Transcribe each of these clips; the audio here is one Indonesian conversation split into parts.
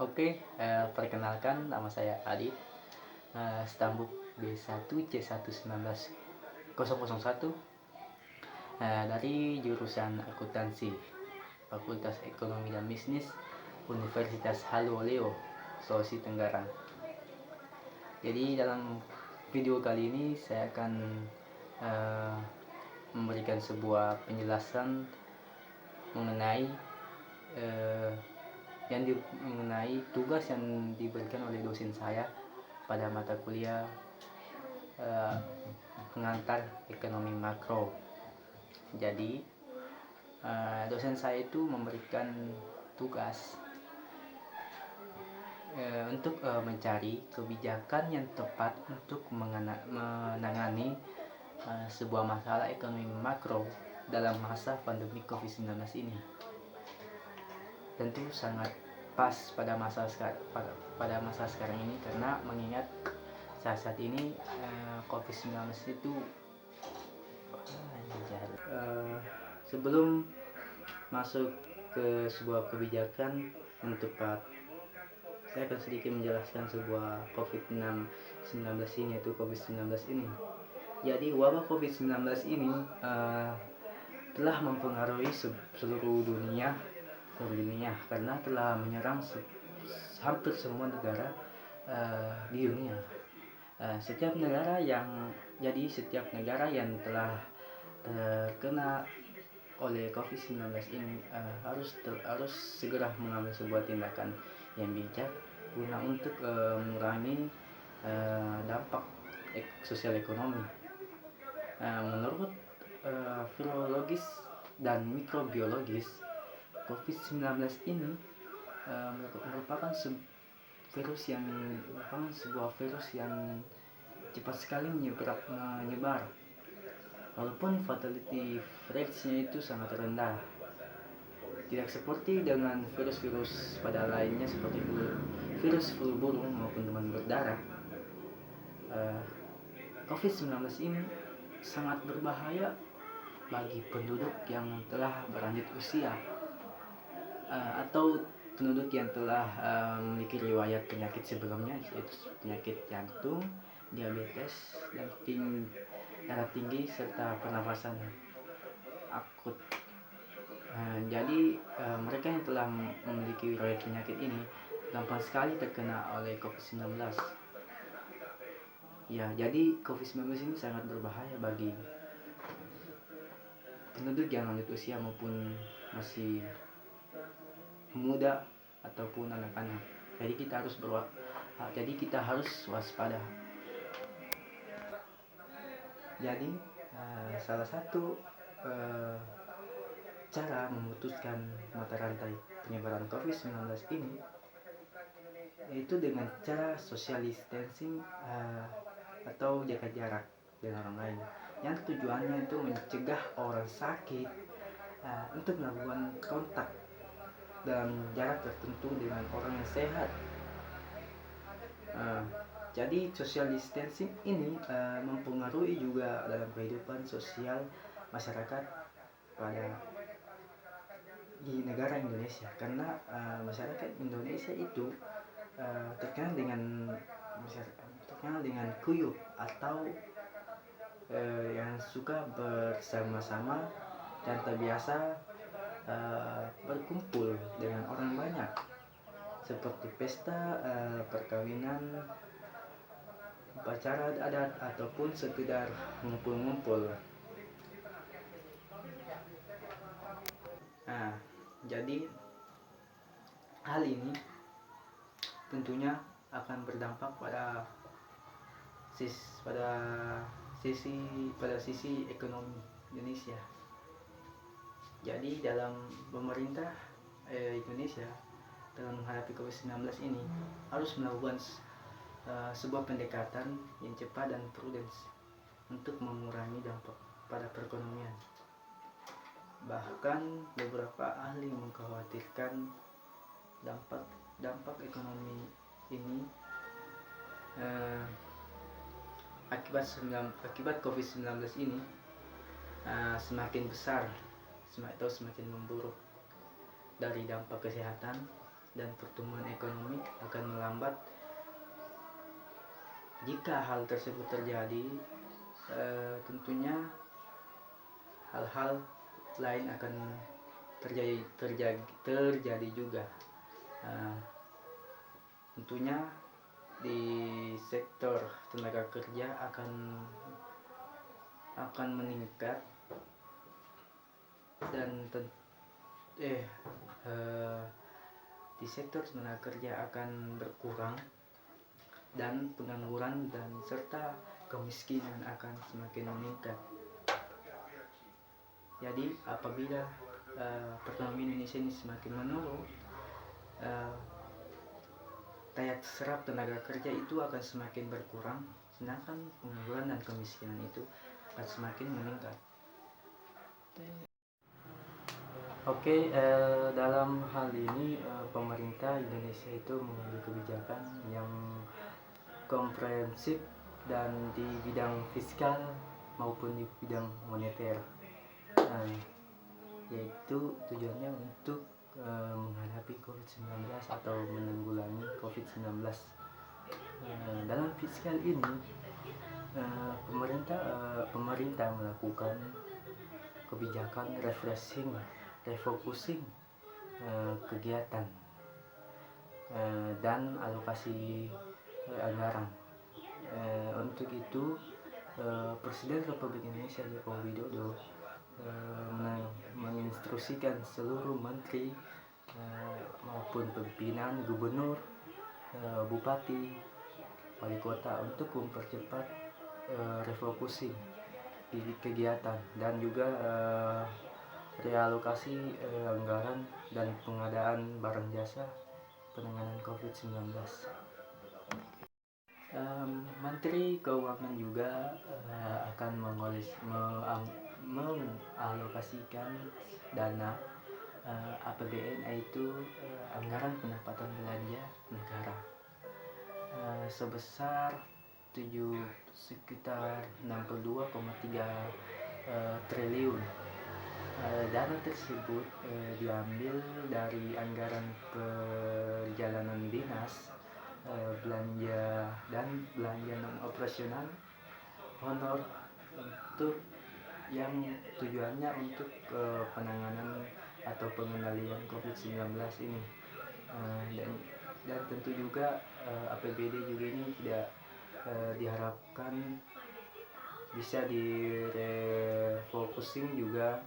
Oke, perkenalkan nama saya Adit, stambuk B1C11901, dari jurusan akuntansi, Fakultas Ekonomi dan Bisnis, Universitas Halluoleo, Sulawesi Tenggara. Jadi dalam video kali ini saya akan memberikan sebuah penjelasan mengenai mengenai tugas yang diberikan oleh dosen saya pada mata kuliah pengantar ekonomi makro. Jadi dosen saya itu memberikan tugas untuk mencari kebijakan yang tepat untuk menangani sebuah masalah ekonomi makro dalam masa pandemi COVID-19 ini. Tentu sangat pas pada masa sekarang ini, karena mengingat saat ini COVID-19 itu sebelum masuk ke sebuah kebijakan yang tepat, saya akan sedikit menjelaskan sebuah COVID-19 ini, yaitu COVID-19 ini. Jadi wabah COVID-19 ini telah mempengaruhi seluruh dunia karena telah menyerang hampir semua negara di dunia. Setiap negara yang telah terkena oleh COVID-19 ini harus segera mengambil sebuah tindakan yang bijak guna untuk mengurangi dampak sosial ekonomi. Menurut virologis dan mikrobiologis, COVID-19 ini merupakan sebuah virus yang cepat sekali menyebar, walaupun fatality rate-nya itu sangat rendah. Tidak seperti dengan virus-virus pada lainnya seperti virus flu burung maupun demam berdarah. COVID-19 ini sangat berbahaya bagi penduduk yang telah berlanjut usia atau penduduk yang telah memiliki riwayat penyakit sebelumnya, yaitu penyakit jantung, diabetes, darah tinggi, serta pernafasan akut. Jadi mereka yang telah memiliki riwayat penyakit ini gampang sekali terkena oleh COVID-19. Ya, jadi COVID-19 ini sangat berbahaya bagi penduduk yang lanjut usia maupun masih muda ataupun anak-anak. Jadi kita harus waspada. Jadi salah satu cara memutuskan mata rantai penyebaran COVID-19 ini yaitu dengan cara social distancing atau jaga jarak dengan orang lain, yang tujuannya itu mencegah orang sakit untuk melakukan kontak dalam jarak tertentu dengan orang yang sehat. Jadi social distancing ini mempengaruhi juga dalam kehidupan sosial masyarakat di negara Indonesia, karena masyarakat Indonesia itu terkenal dengan kuyup atau yang suka bersama-sama dan terbiasa berkumpul dengan orang banyak, seperti pesta, perkawinan, upacara adat, ataupun sekedar ngumpul-ngumpul. Jadi hal ini tentunya akan berdampak pada sisi ekonomi Indonesia. Jadi dalam pemerintah Indonesia dalam menghadapi COVID-19 ini harus melakukan sebuah pendekatan yang cepat dan prudens untuk mengurangi dampak pada perekonomian. Bahkan beberapa ahli mengkhawatirkan dampak ekonomi ini akibat COVID-19 ini semakin besar atau semakin memburuk dari dampak kesehatan, dan pertumbuhan ekonomi akan melambat. Jika hal tersebut terjadi, tentunya hal-hal lain akan terjadi juga. Tentunya di sektor tenaga kerja akan meningkat dan di sektor tenaga kerja akan berkurang dan pengangguran dan serta kemiskinan akan semakin meningkat. Jadi apabila perekonomian Indonesia ini semakin menurun, daya serap tenaga kerja itu akan semakin berkurang, sedangkan pengangguran dan kemiskinan itu akan semakin meningkat. Oke, dalam hal ini pemerintah Indonesia itu mengambil kebijakan yang komprehensif dan di bidang fiskal maupun di bidang moneter, yaitu tujuannya untuk menghadapi COVID-19 atau menanggulangi COVID-19. Dalam fiskal ini pemerintah melakukan kebijakan refocusing kegiatan dan alokasi anggaran. Untuk itu Presiden Republik Indonesia Joko Widodo menginstruksikan seluruh menteri maupun pimpinan gubernur, bupati, wali kota untuk mempercepat refocusing di kegiatan dan juga realokasi anggaran dan pengadaan barang jasa penanganan COVID-19. Menteri Keuangan juga akan mengalokasikan dana APBN, yaitu anggaran pendapatan belanja negara, sebesar sekitar 62,3 triliun. Dana tersebut diambil dari anggaran perjalanan dinas, belanja dan belanja non operasional, honor, untuk yang tujuannya untuk penanganan atau pengendalian COVID-19 ini. Dan tentu juga APBD juga ini tidak diharapkan bisa direfocusing juga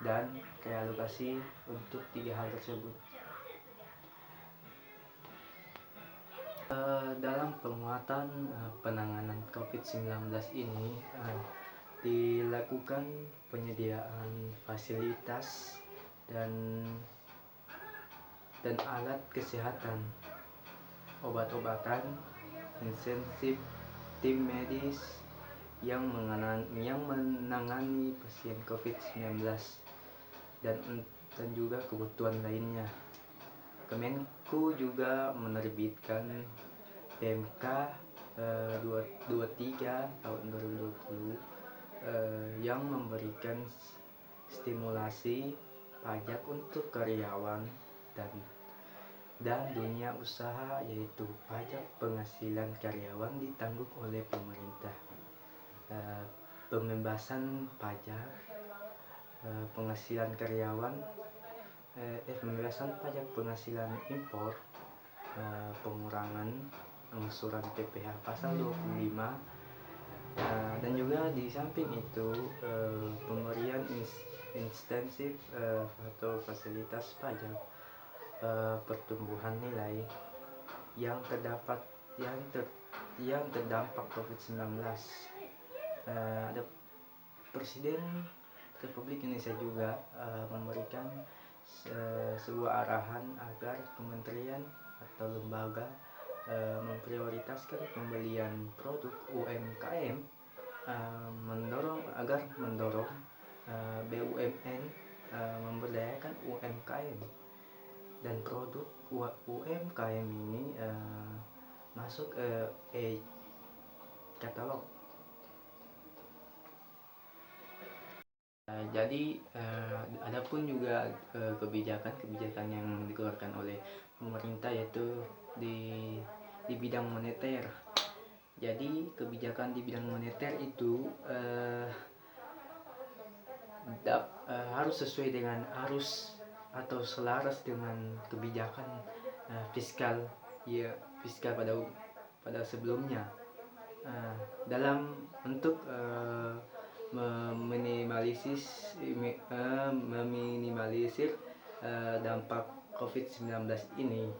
dan realokasi untuk 3 hal tersebut. Dalam penguatan penanganan COVID-19 ini dilakukan penyediaan fasilitas dan alat kesehatan, obat-obatan, insentif tim medis yang menangani pasien COVID-19 dan juga kebutuhan lainnya. Kemenko juga menerbitkan PMK 23 tahun 2020 yang memberikan stimulasi pajak untuk karyawan dan dunia usaha, yaitu pajak penghasilan karyawan ditanggung oleh pemerintah, pembebasan pajak penghasilan karyawan, pembebasan pajak penghasilan impor, pengurangan angsuran PPh pasal 25, dan juga di samping itu pemberian insentif atau fasilitas pajak pertumbuhan nilai yang terdampak COVID-19. Ada Presiden Republik Indonesia juga memberikan sebuah arahan agar kementerian atau lembaga memprioritaskan pembelian produk UMKM, mendorong BUMN memberdayakan UMKM, dan produk UMKM ini masuk katalog. Adapun juga kebijakan-kebijakan yang dikeluarkan oleh pemerintah, yaitu di bidang moneter. Jadi kebijakan di bidang moneter itu harus sesuai dengan atau selaras dengan kebijakan fiskal pada sebelumnya, dalam untuk meminimalisir dampak COVID-19 ini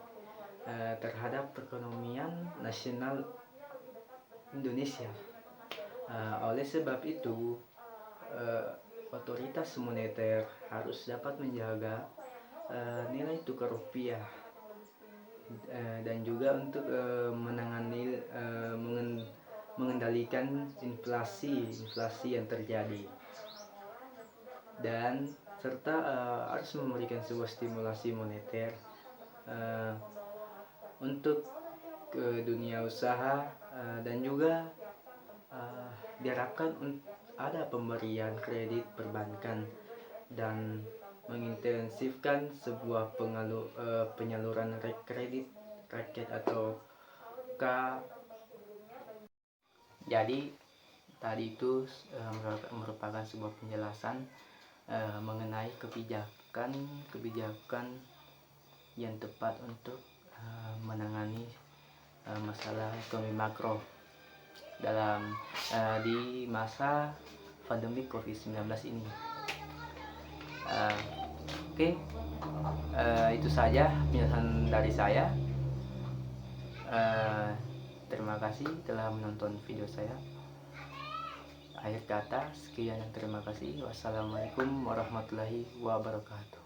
terhadap perekonomian nasional Indonesia. Oleh sebab itu, otoritas moneter harus dapat menjaga nilai tukar rupiah dan juga untuk mengendalikan inflasi yang terjadi, dan serta harus memberikan sebuah stimulasi moneter untuk dunia usaha, dan juga diharapkan ada pemberian kredit perbankan dan mengintensifkan sebuah penyaluran kredit rakyat atau K. Jadi tadi itu merupakan sebuah penjelasan mengenai kebijakan yang tepat untuk menangani masalah ekonomi makro di masa pandemi COVID-19 ini. Oke, itu saja penjelasan dari saya. Terima kasih telah menonton video saya. Akhir kata, sekian dan terima kasih. Wassalamualaikum warahmatullahi wabarakatuh.